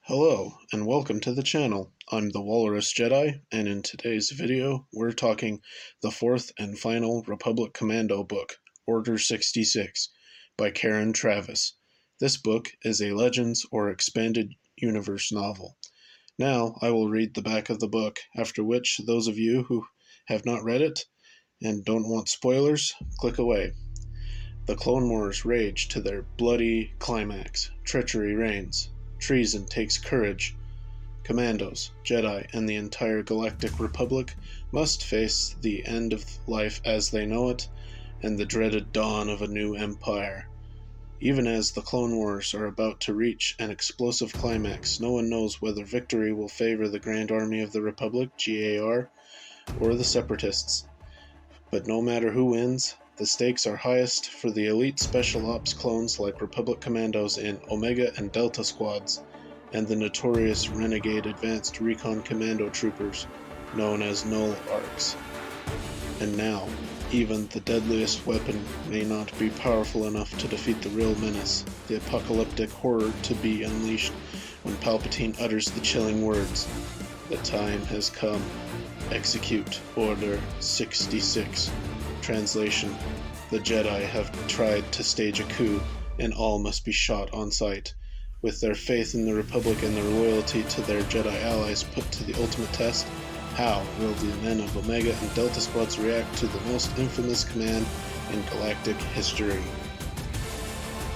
Hello, and welcome to the channel. I'm the Walrus Jedi, and in today's video, we're talking the fourth and final Republic Commando book, Order 66, by Karen Travis. This book is a Legends or Expanded Universe novel. Now, I will read the back of the book, after which those of you who have not read it and don't want spoilers, click away. The Clone Wars rage to their bloody climax. Treachery reigns. Treason takes courage. Commandos, Jedi, and the entire Galactic Republic must face the end of life as they know it and the dreaded dawn of a new empire. Even as the Clone Wars are about to reach an explosive climax, no one knows whether victory will favor the Grand Army of the Republic, GAR, or the Separatists. But no matter who wins, the stakes are highest for the elite special ops clones like Republic Commandos in Omega and Delta squads, and the notorious renegade advanced recon commando troopers known as Null Arcs. And now, even the deadliest weapon may not be powerful enough to defeat the real menace, the apocalyptic horror to be unleashed when Palpatine utters the chilling words, "The time has come. Execute Order 66. Translation: the Jedi have tried to stage a coup, and all must be shot on sight. With their faith in the Republic and their loyalty to their Jedi allies put to the ultimate test, how will the men of Omega and Delta squads react to the most infamous command in galactic history?"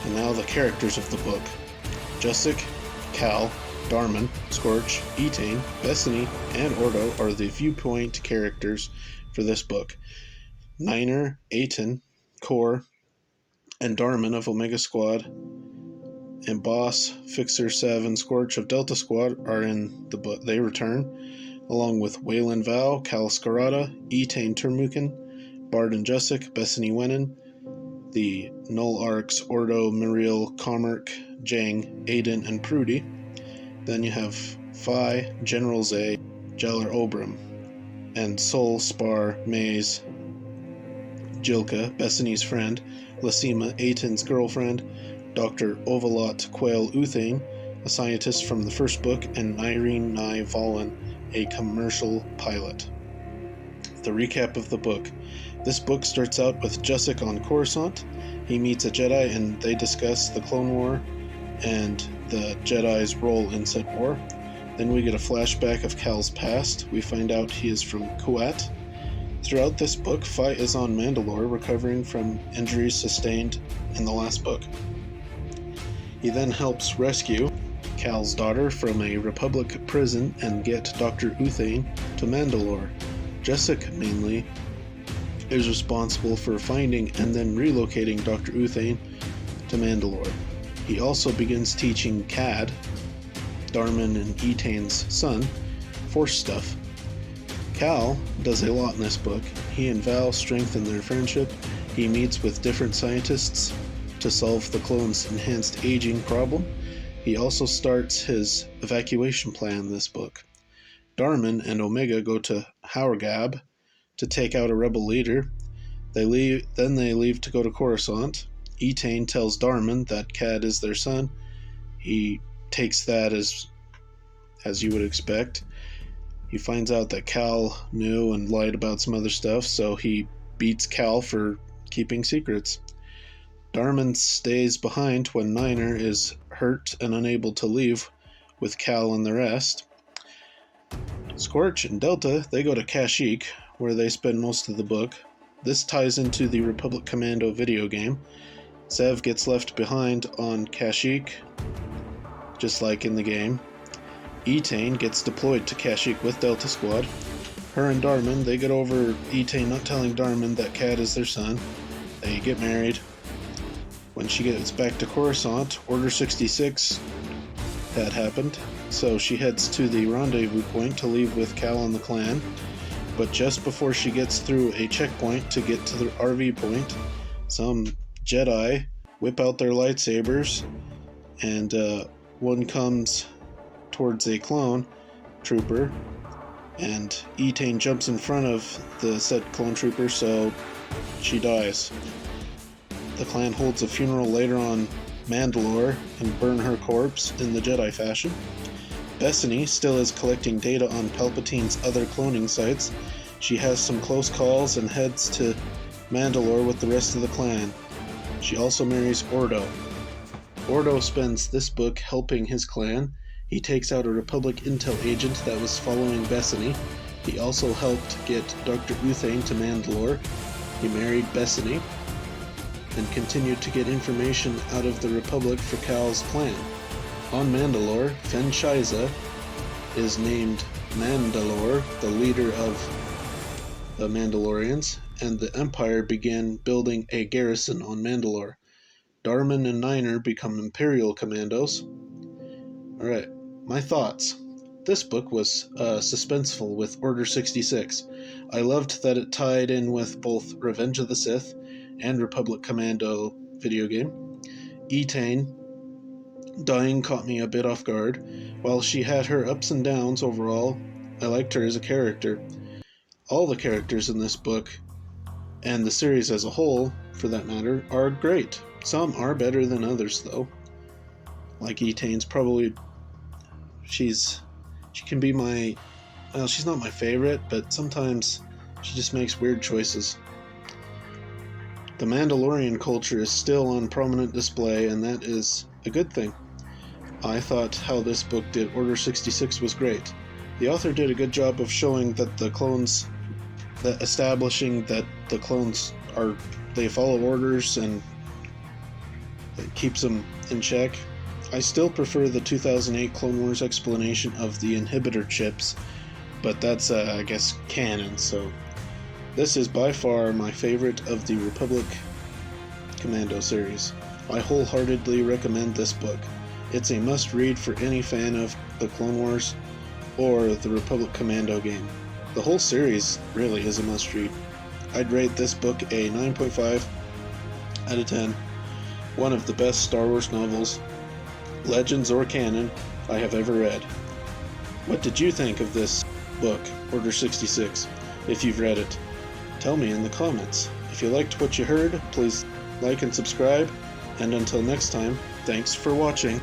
And now the characters of the book. Jusik, Cal, Darman, Scorch, Etain, Bethany, and Ordo are the viewpoint characters for this book. Niner, Etain, Core, and Darman of Omega Squad, and Boss, Fixer, Sev, and Scorch of Delta Squad are in the book. They return, along with Waylon Val, Cal Scarada, Etain Turmukin, Bard and Jusik, Bethany Wenin, the Null Arcs, Ordo, Muriel, Comarc, Jang, Aiden, and Prudy. Then you have Phi, General Zay, Jaller Obram, and Sol, Spar, Maze, Jilka, Bethany's friend, Lasima, Etain's girlfriend, Dr. Ovalot Quail Uthane, a scientist from the first book, and Irene Nye Valen, a commercial pilot. The recap of the book. This book starts out with Jusik on Coruscant. He meets a Jedi and they discuss the Clone War and the Jedi's role in said war. Then we get a flashback of Cal's past. We find out he is from Kuat. Throughout this book, Phi is on Mandalore, recovering from injuries sustained in the last book. He then helps rescue Cal's daughter from a Republic prison and get Dr. Uthane to Mandalore. Jusik, mainly, is responsible for finding and then relocating Dr. Uthane to Mandalore. He also begins teaching Cad, Darman and Etain's son, Force stuff. Cal does a lot in this book. He and Val strengthen their friendship. He meets with different scientists to solve the clones' enhanced aging problem. He also starts his evacuation plan in this book. Darman and Omega go to Haurgab to take out a rebel leader. Then they leave to go to Coruscant. Etain tells Darman that Cad is their son. He takes that as you would expect. He finds out that Cal knew and lied about some other stuff, so he beats Cal for keeping secrets. Darman stays behind when Niner is hurt and unable to leave with Cal and the rest. Scorch and Delta, they go to Kashyyyk, where they spend most of the book. This ties into the Republic Commando video game. Sev gets left behind on Kashyyyk, just like in the game. Etain gets deployed to Kashyyyk with Delta Squad. Her and Darman, they get over Etain not telling Darman that Cad is their son. They get married. When she gets back to Coruscant, Order 66 had happened, so she heads to the rendezvous point to leave with Cal and the clan. But just before she gets through a checkpoint to get to the RV point, some Jedi whip out their lightsabers, and one comes towards a clone trooper, and Etain jumps in front of the said clone trooper, so she dies. The clan holds a funeral later on Mandalore and burn her corpse in the Jedi fashion. Bethany still is collecting data on Palpatine's other cloning sites. She has some close calls and heads to Mandalore with the rest of the clan. She also marries Ordo. Ordo spends this book helping his clan. He takes out a Republic intel agent that was following Bethany. He also helped get Dr. Uthane to Mandalore. He married Bethany and continued to get information out of the Republic for Cal's plan. On Mandalore, Fen Shiza is named Mandalore, the leader of the Mandalorians, and the Empire began building a garrison on Mandalore. Darman and Niner become Imperial commandos. Alright, my thoughts. This book was suspenseful with Order 66. I loved that it tied in with both Revenge of the Sith and Republic Commando video game. Etain dying caught me a bit off guard. While she had her ups and downs overall, I liked her as a character. All the characters in this book, and the series as a whole, for that matter, are great. Some are better than others, though. Like Etain's probably... She can be my... Well, she's not my favorite, but sometimes she just makes weird choices. The Mandalorian culture is still on prominent display, and that is a good thing. I thought how this book did Order 66 was great. The author did a good job of showing that establishing that the clones they follow orders and it keeps them in check. I still prefer the 2008 Clone Wars explanation of the inhibitor chips, but that's I guess canon, so this is by far my favorite of the Republic Commando series. I wholeheartedly recommend this book. It's a must-read for any fan of the Clone Wars or the Republic Commando game. The whole series really is a must-read. I'd rate this book a 9.5 out of 10. One of the best Star Wars novels, legends or canon, I have ever read. What did you think of this book, Order 66, if you've read it? Tell me in the comments. If you liked what you heard, please like and subscribe, and until next time, thanks for watching.